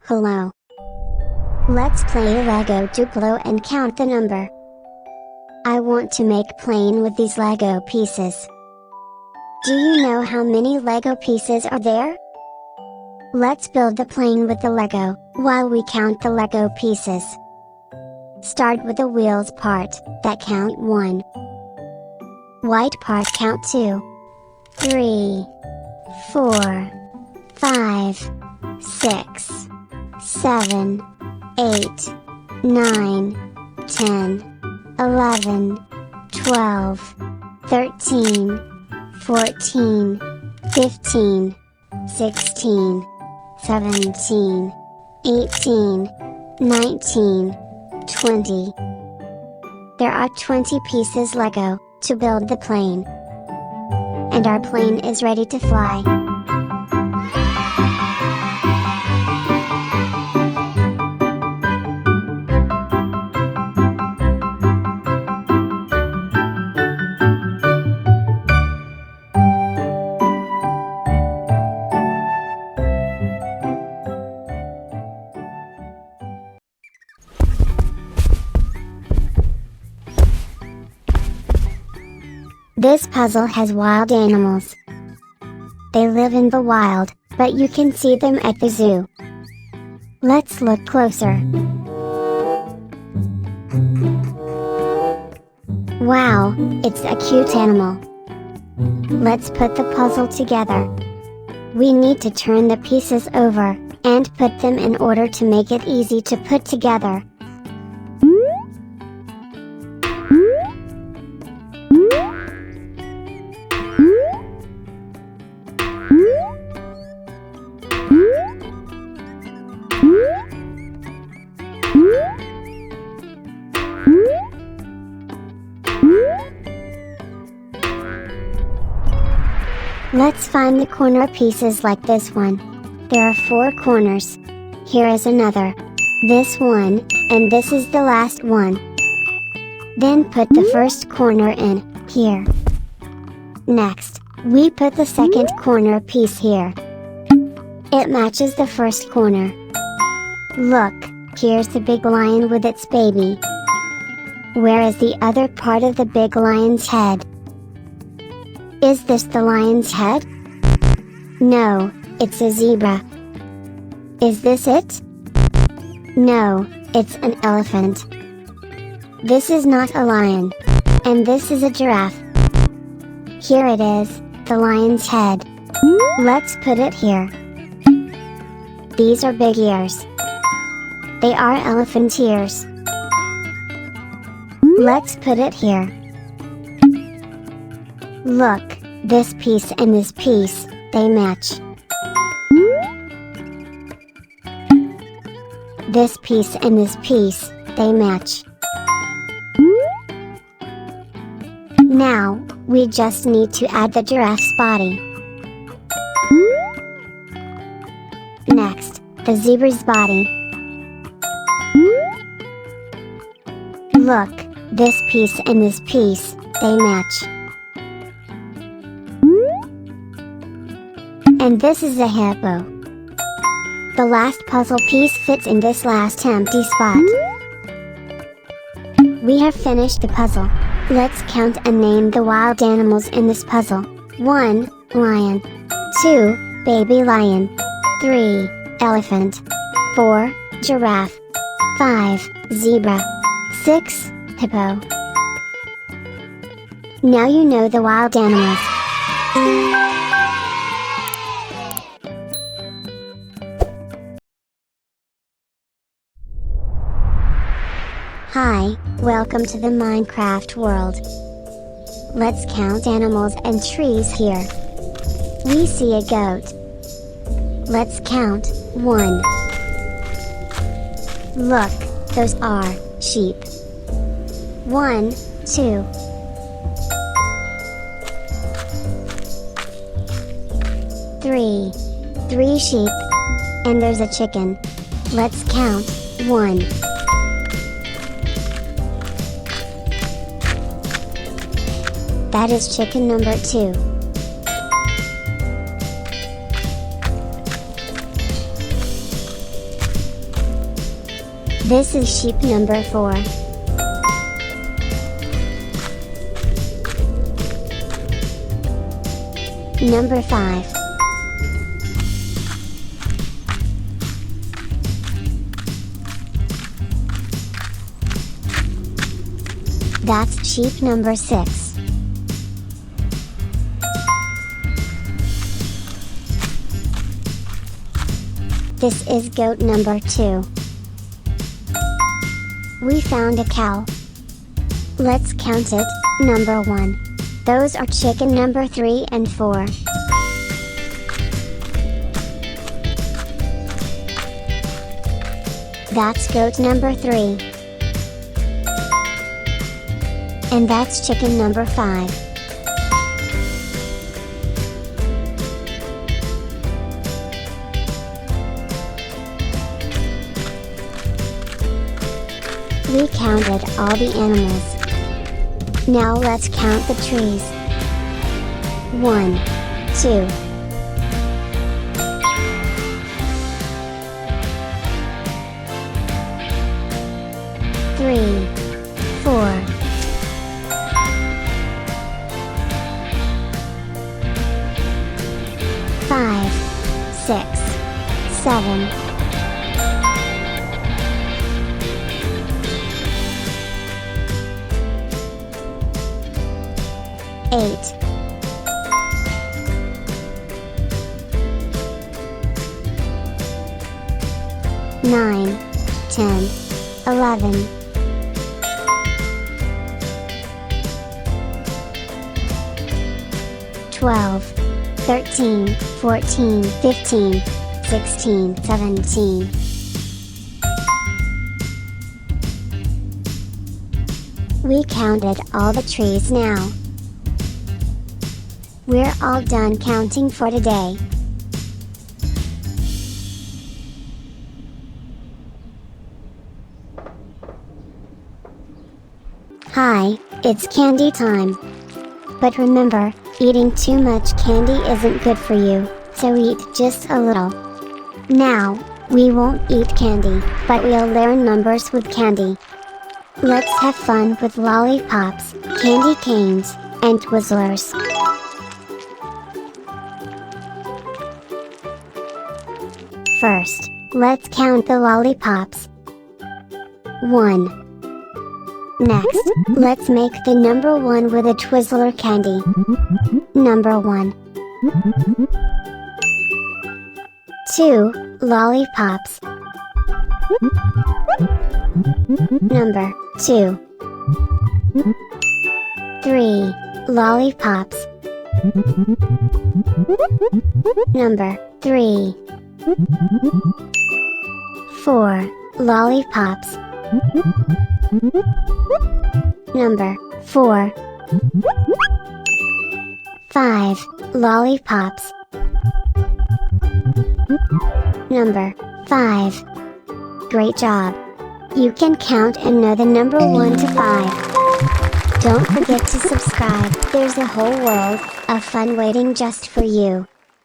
Hello. Let's play Lego Duplo and count the number. I want to make plane with these Lego pieces. Do you know how many Lego pieces are there? Let's build the plane with the Lego, while we count the Lego pieces. Start with the wheels part, that count 1. White part count 2. 3. 4. 5. 6. 7. 8. 9. 10. 11. 12. 13. 14. 15. 16. 17. 18. 19. 20. There are 20 pieces Lego to build the plane. And our plane is ready to fly. This puzzle has wild animals. They live in the wild, but you can see them at the zoo. Let's look closer. Wow, it's a cute animal. Let's put the puzzle together. We need to turn the pieces over, and put them in order to make it easy to put together. Let's find the corner pieces like this one. There are 4 corners. Here is another. This one, and this is the last one. Then put the first corner in, here. Next, we put the second corner piece here. It matches the first corner. Look, here's the big lion with its baby. Where is the other part of the big lion's head? Is this the lion's head? No, it's a zebra. Is this it? No, it's an elephant. This is not a lion. And this is a giraffe. Here it is, the lion's head. Let's put it here. These are big ears. They are elephant ears. Let's put it here. Look, this piece and this piece, they match. This piece and this piece, they match. Now, we just need to add the giraffe's body. Next, the zebra's body. Look, this piece and this piece, they match. And this is a hippo. The last puzzle piece fits in this last empty spot. We have finished the puzzle. Let's count and name the wild animals in this puzzle. 1. Lion. 2. Baby lion. 3. Elephant. 4. Giraffe. 5. Zebra. 6. Hippo. Now you know the wild animals. Hi, welcome to the Minecraft world. Let's count animals and trees here. We see a goat. Let's count. 1. Look, those are sheep. 1, 2. 3. 3 sheep. And there's a chicken. Let's count. 1. That is chicken number 2. This is sheep number 4. Number 5. That's sheep number 6. This is goat number 2. We found a cow. Let's count it. Number 1. Those are chicken number 3 and 4. That's goat number 3. And that's chicken number 5. We counted all the animals. Now let's count the trees. 1, 2. 3, 4. 5, 6, 7. 8. 9, 10, 11. 12, 13, 14, 15, 16, 17. We counted all the trees now. We're all done counting for today. Hi, it's candy time. But remember, eating too much candy isn't good for you, so eat just a little. Now, we won't eat candy, but we'll learn numbers with candy. Let's have fun with lollipops, candy canes, and Twizzlers. First, let's count the lollipops. 1. Next, let's make the number 1 with a Twizzler candy. Number 1. 2 lollipops. Number 2. 3 lollipops. Number 3. 4 lollipops. Number 4. 5 lollipops. Number 5. Great job! You can count and know the number 1 to 5. Don't forget to subscribe. There's a whole world of fun waiting just for you.